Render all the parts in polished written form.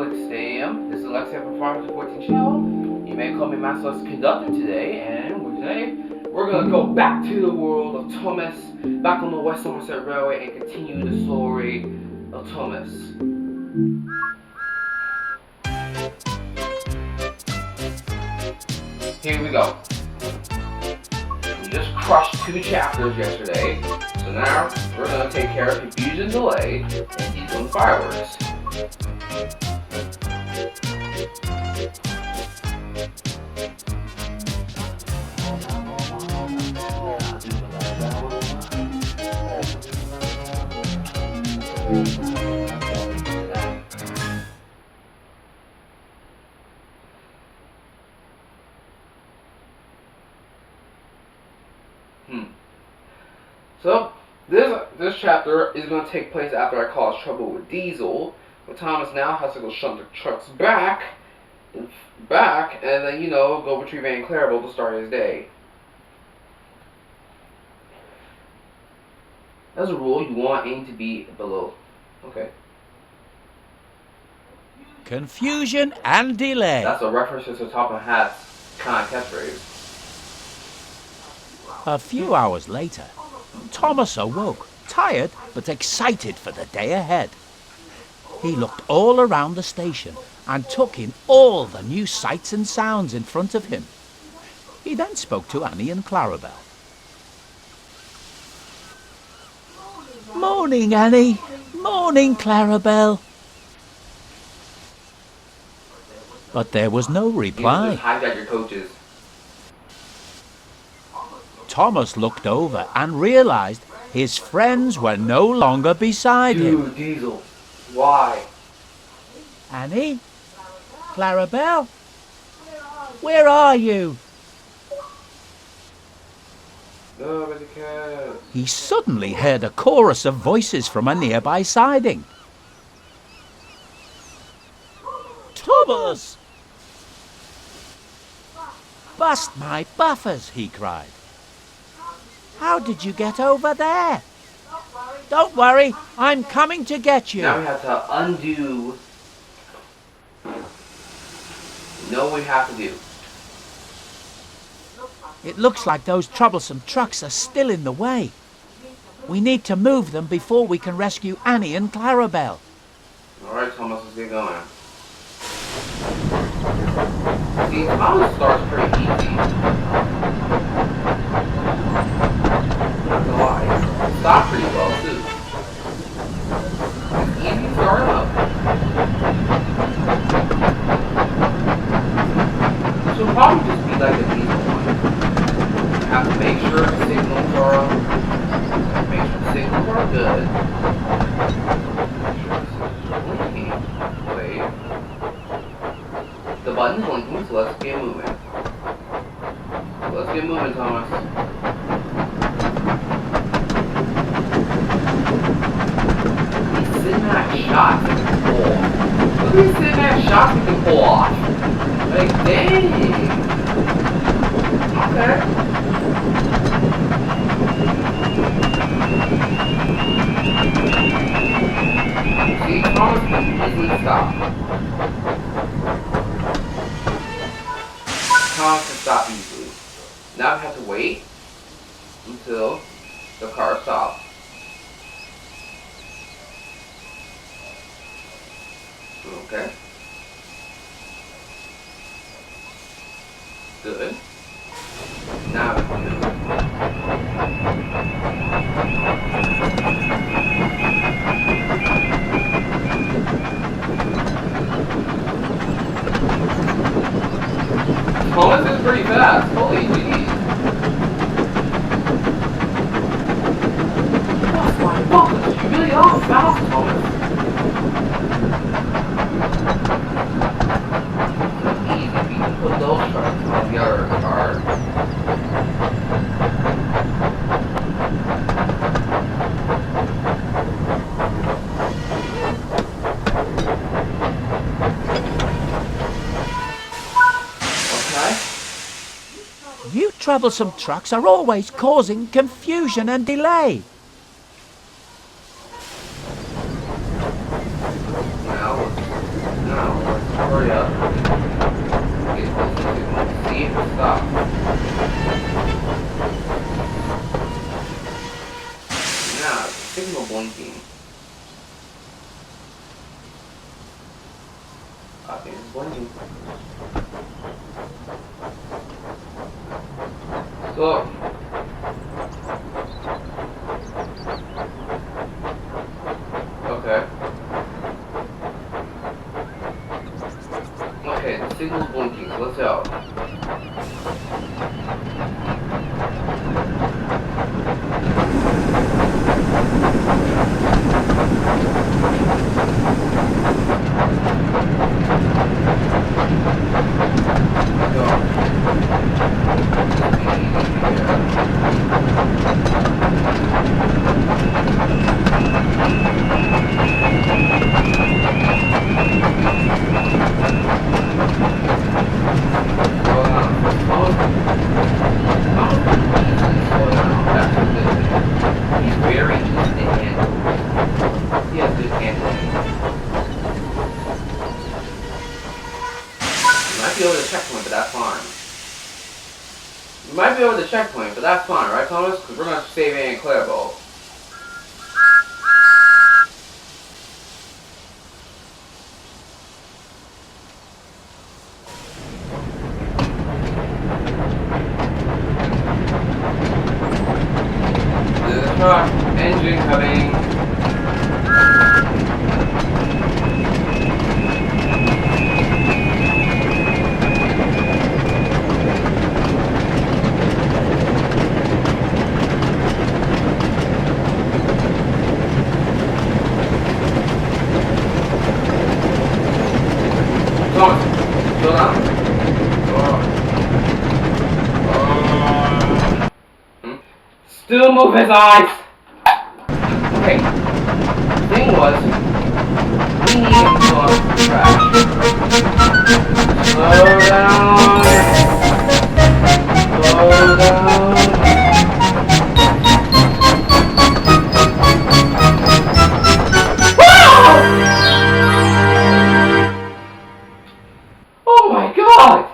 MasterLexStadium. This is Alexia from Farmers 14 Channel. You may call me MasterLex Conductor today, and today we're going to go back to the world of Thomas, back on the West Somerset Railway, and continue the story of Thomas. Here we go. We just crushed 2 chapters yesterday, so now we're going to take care of confusion, delay, and diesel and fireworks. So, this chapter is going to take place after I cause trouble with Diesel, but Thomas now has to go shunt the trucks back, and then, go retrieve Annie and Clarabel to start his day. As a rule, you want Annie to be below. Okay. Confusion and delay. That's a reference to the top of my hat kind of catchphrase. A few hours later, Thomas awoke, tired but excited for the day ahead. He looked all around the station and took in all the new sights and sounds in front of him. He then spoke to Annie and Clarabel. Morning, Annie. Morning, Clarabel. But there was no reply. You just hijack your coaches. Thomas looked over and realized his friends were no longer beside him. Dude, Diesel, why? Annie? Clarabel? Where are you? Nobody cares. He suddenly heard a chorus of voices from a nearby siding. Thomas! Bust my buffers, he cried. How did you get over there? Don't worry, I'm coming to get you. Now we have to undo. Know what we have to do. It looks like those troublesome trucks are still in the way. We need to move them before we can rescue Annie and Clarabel. Alright, Thomas, let's get going. See, Thomas starts pretty easy. Not gonna lie. Stop pretty well, too. It's easy to start up. This will probably just be like a diesel one. You have to make sure the signals are up. Make sure the signals are good. Wait. The button's blinking, so let's get moving. Let's get moving, Thomas. He's sitting at shots he can pull. Look at him sitting at shots he can pull off. Like, dang. Okay. See, Thomas can easily stop. Thomas can stop easily. Now we have to wait until the car stops. Okay. Good. Now we can do it. Thomas is pretty fast. Holy jeez. Oh my God, you really are fast, Thomas. It's easy if you can put those trucks on the other car. You troublesome trucks are always causing confusion and delay. Now, signal blinking. I think it's blinking. So, okay. Okay, the signal's blinking, so let's go. Might be over the checkpoint, but that's fine, right, Thomas? Because we're going to save Annie and Clarabel. There's a truck, engine coming. Still move his eyes! Okay. The thing was, we need him to go off the trash. Slow down! Slow down! Oh my god!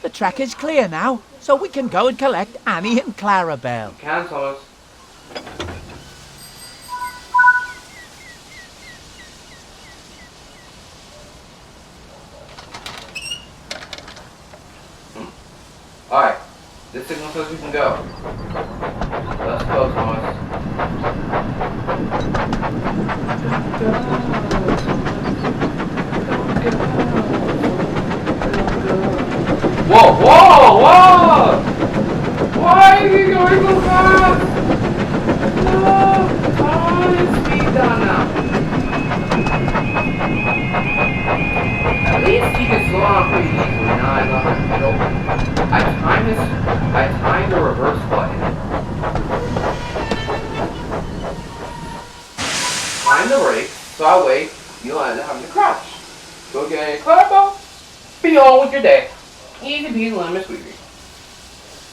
The track is clear now, so we can go and collect Annie and Clarabel. You can, Thomas. Alright, this signal says we can go. Let's go, Thomas. Whoa, whoa, whoa! Why are you going so fast? No, Thomas, speed down now. At least you can slow down pretty easily. Now I know how to go. I timed the reverse button. Time the brake, so that way you don't end up having to crash. Go get a Clarabel, be on with your day. Easy peasy lemon squeezy.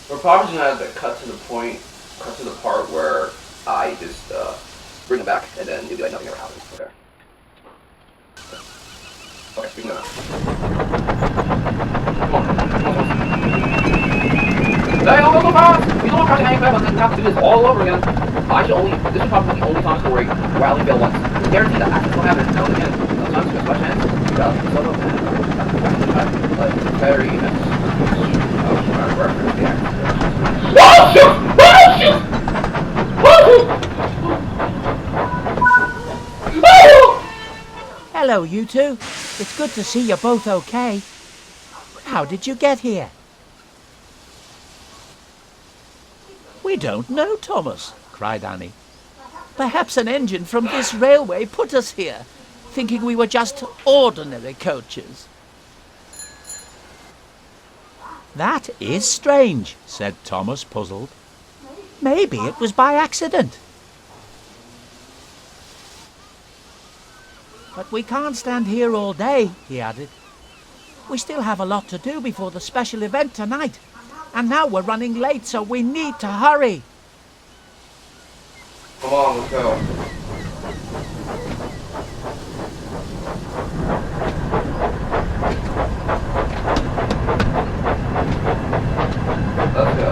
We're probably just gonna have to cut to the part where I just bring it back, and then it'll be like nothing ever happened. Okay. Okay, we can go now. Come on. Hey, don't go so fast! You don't want to catch an angry crab, and have to do this all over again. This is probably the only time story where I only fail once. I guarantee that accidents will happen now and again. Sometimes it's just my chance. You got it. So, like, very nice. I was trying to reference the accident. Oh, shoot! Oh, shoot! Oh! Hello, you two. It's good to see you're both okay. How did you get here? We don't know, Thomas, cried Annie. Perhaps an engine from this railway put us here, thinking we were just ordinary coaches. That is strange, said Thomas, puzzled. Maybe it was by accident. But we can't stand here all day, he added. We still have a lot to do before the special event tonight. And now we're running late, so we need to hurry. Come on, let's go. Let's go.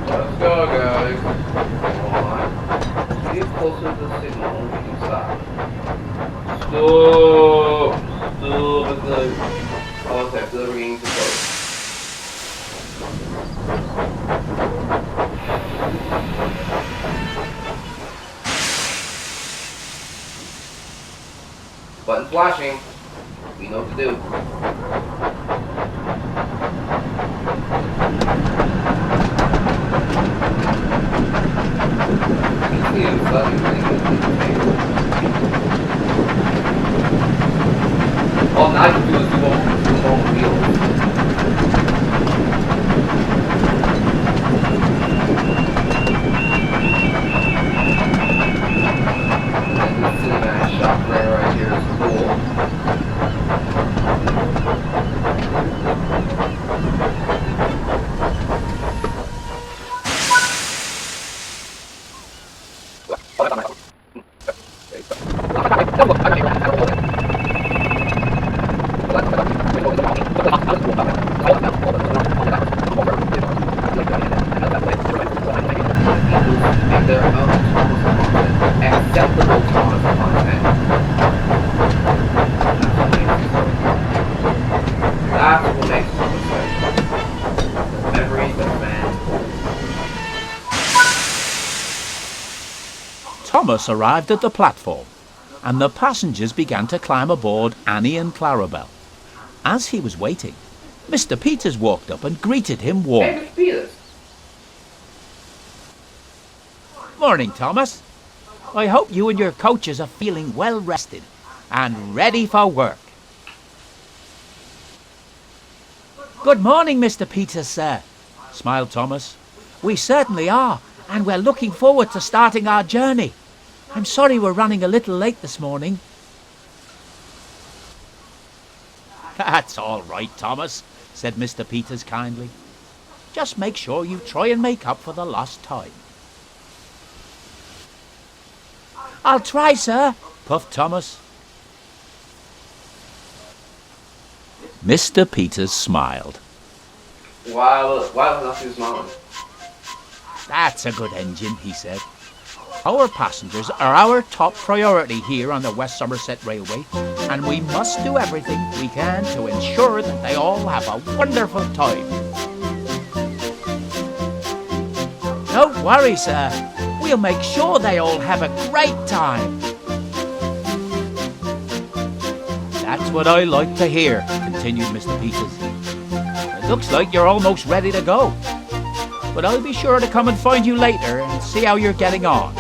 Let's go, guys. Come on. Get closer to the signal and we can stop. Stop. Stop at the... Oh, it's that good ring to close. Button flashing. We know what to do. All now you can do is do one wheel. And this cinematic shot right here is cool. Their own acceptable Thomas content. That's what makes Thomas special. The memories of man. Thomas arrived at the platform, and the passengers began to climb aboard Annie and Clarabel. As he was waiting, Mr. Peters walked up and greeted him warmly. Hey, Mr. Peters. Morning, Thomas. I hope you and your coaches are feeling well rested and ready for work. Good morning, Mr. Peters, sir, smiled Thomas. We certainly are, and we're looking forward to starting our journey. I'm sorry we're running a little late this morning. That's all right, Thomas, said Mr. Peters kindly. Just make sure you try and make up for the lost time. I'll try, sir, puffed Thomas. Mr. Peters smiled. Why was nothing smiling? That's a good engine, he said. Our passengers are our top priority here on the West Somerset Railway, and we must do everything we can to ensure that they all have a wonderful time. Don't worry, sir. We'll make sure they all have a great time. That's what I like to hear, continued Mr. Peters. It looks like you're almost ready to go. But I'll be sure to come and find you later and see how you're getting on.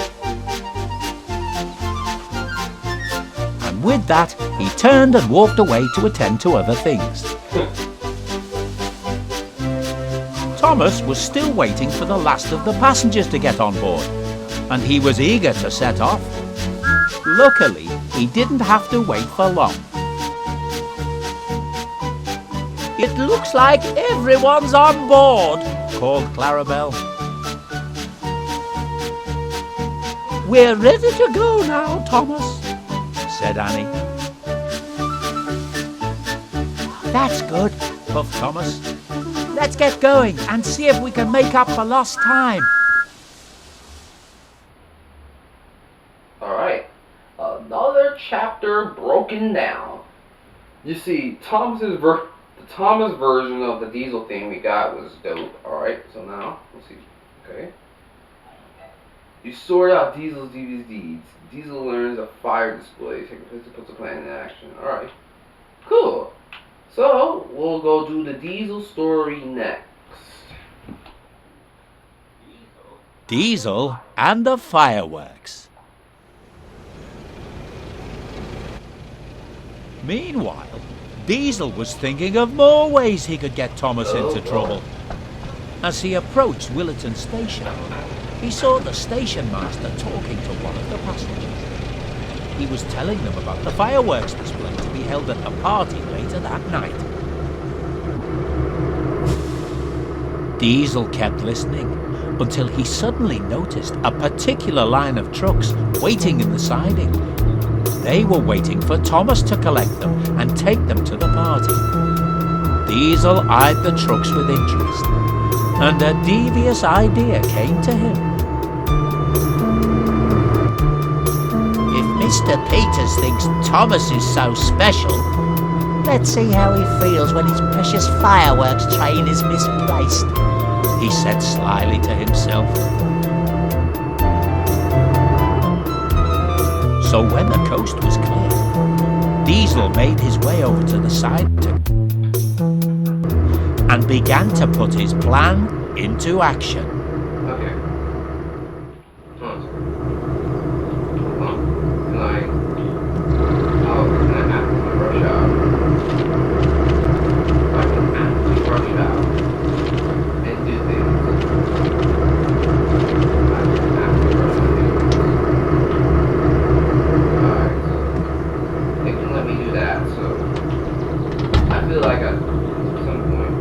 And with that, he turned and walked away to attend to other things. Thomas was still waiting for the last of the passengers to get on board, and he was eager to set off. Luckily, he didn't have to wait for long. It looks like everyone's on board, called Clarabel. We're ready to go now, Thomas, said Annie. That's good, puffed Thomas. Let's get going and see if we can make up for lost time. Alright, another chapter broken down. You see, the Thomas version of the Diesel thing we got was dope. Alright, so now, let's see. Okay. You sort out Diesel's deeds. Diesel learns a fire display. Take a picture, puts a plan in action. Alright. Cool. So, we'll go do the Diesel story next. Diesel and the fireworks. Meanwhile, Diesel was thinking of more ways he could get Thomas into trouble. As he approached Willerton Station, he saw the station master talking to one of the passengers. He was telling them about the fireworks display to be held at the party later that night. Diesel kept listening until he suddenly noticed a particular line of trucks waiting in the siding. They were waiting for Thomas to collect them and take them to the party. Diesel eyed the trucks with interest, and a devious idea came to him. If Mr. Peters thinks Thomas is so special, let's see how he feels when his precious fireworks train is misplaced, he said slyly to himself. So when the coast was clear, Diesel made his way over to the side and began to put his plan into action. Okay. Like, can I actually rush out? I can actually rush out and do things. I can actually rush out and do things. Alright, so they can let me do that, so I feel like at some point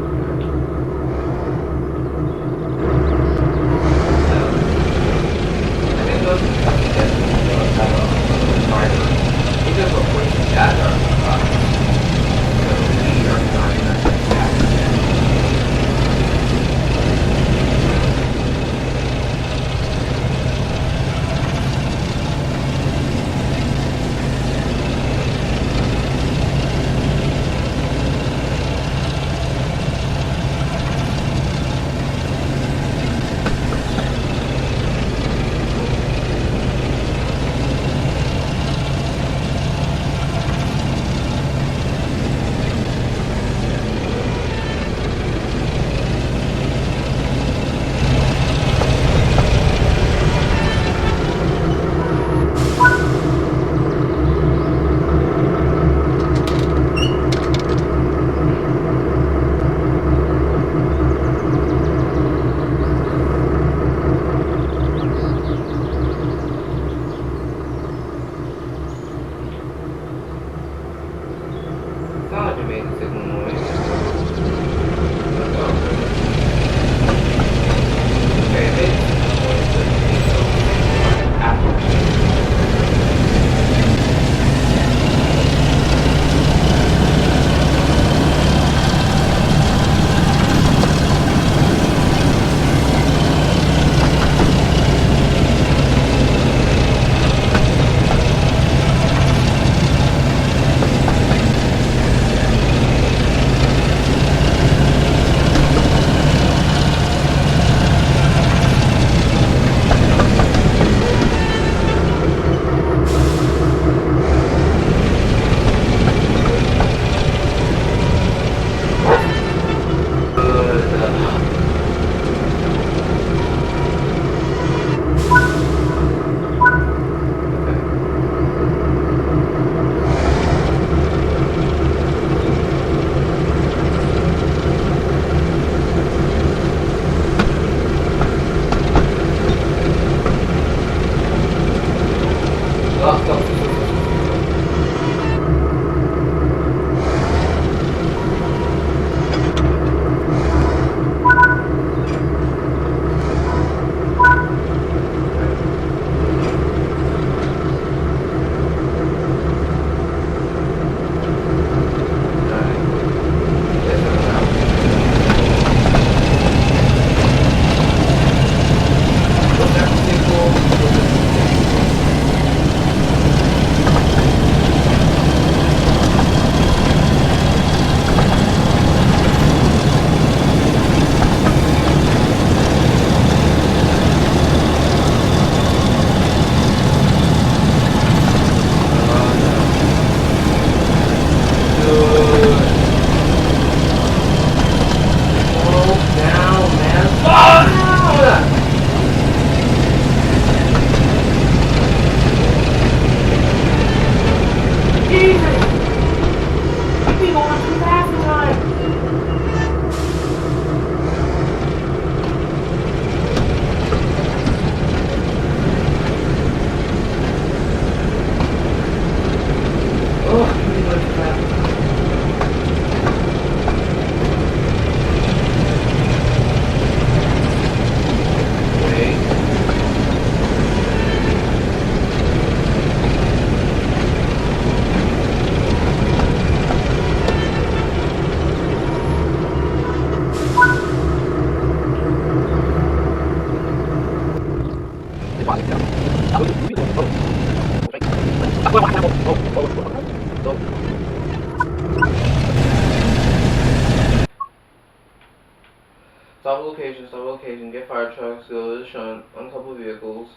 stop location, get fire trucks, go to the shunt, uncouple vehicles.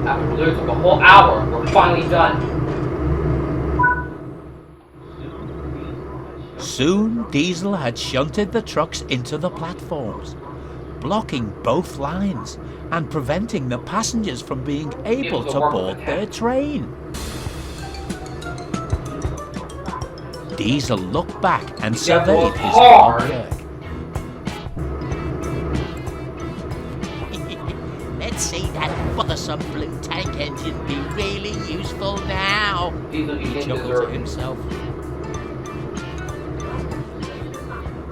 After we literally took a whole hour, we're finally done. Soon Diesel had shunted the trucks into the platforms, blocking both lines and preventing the passengers from being able to board their train. Diesel looked back and surveyed his hard work. Let's see that bothersome blue tank engine be really useful now, he chuckled to himself.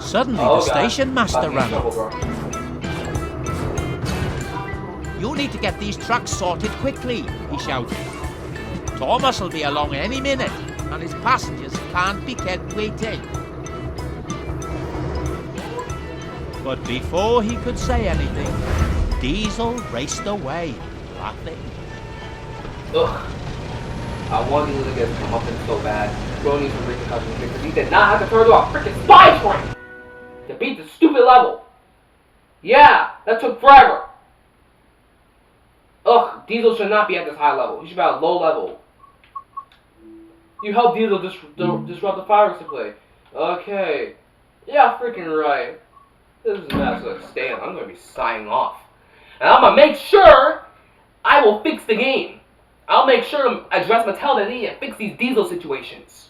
Suddenly the station master ran up. You need to get these trucks sorted quickly, he shouted. Thomas will be along any minute, and his passengers can't be kept waiting. But before he could say anything, Diesel raced away, laughing. Ugh. I wanted you to get come up in so bad. Brony's from repercussions because he did not have to throw to a freaking spy train to beat the stupid level. Yeah, that took forever. Ugh, Diesel should not be at this high level. He should be at a low level. You helped Diesel disrupt the fireworks display. Okay. Yeah, freaking right. This is MasterLexStadium. I'm going to be signing off. And I'm going to make sure I will fix the game. I'll make sure to address Mattel and Hit and fix these Diesel situations.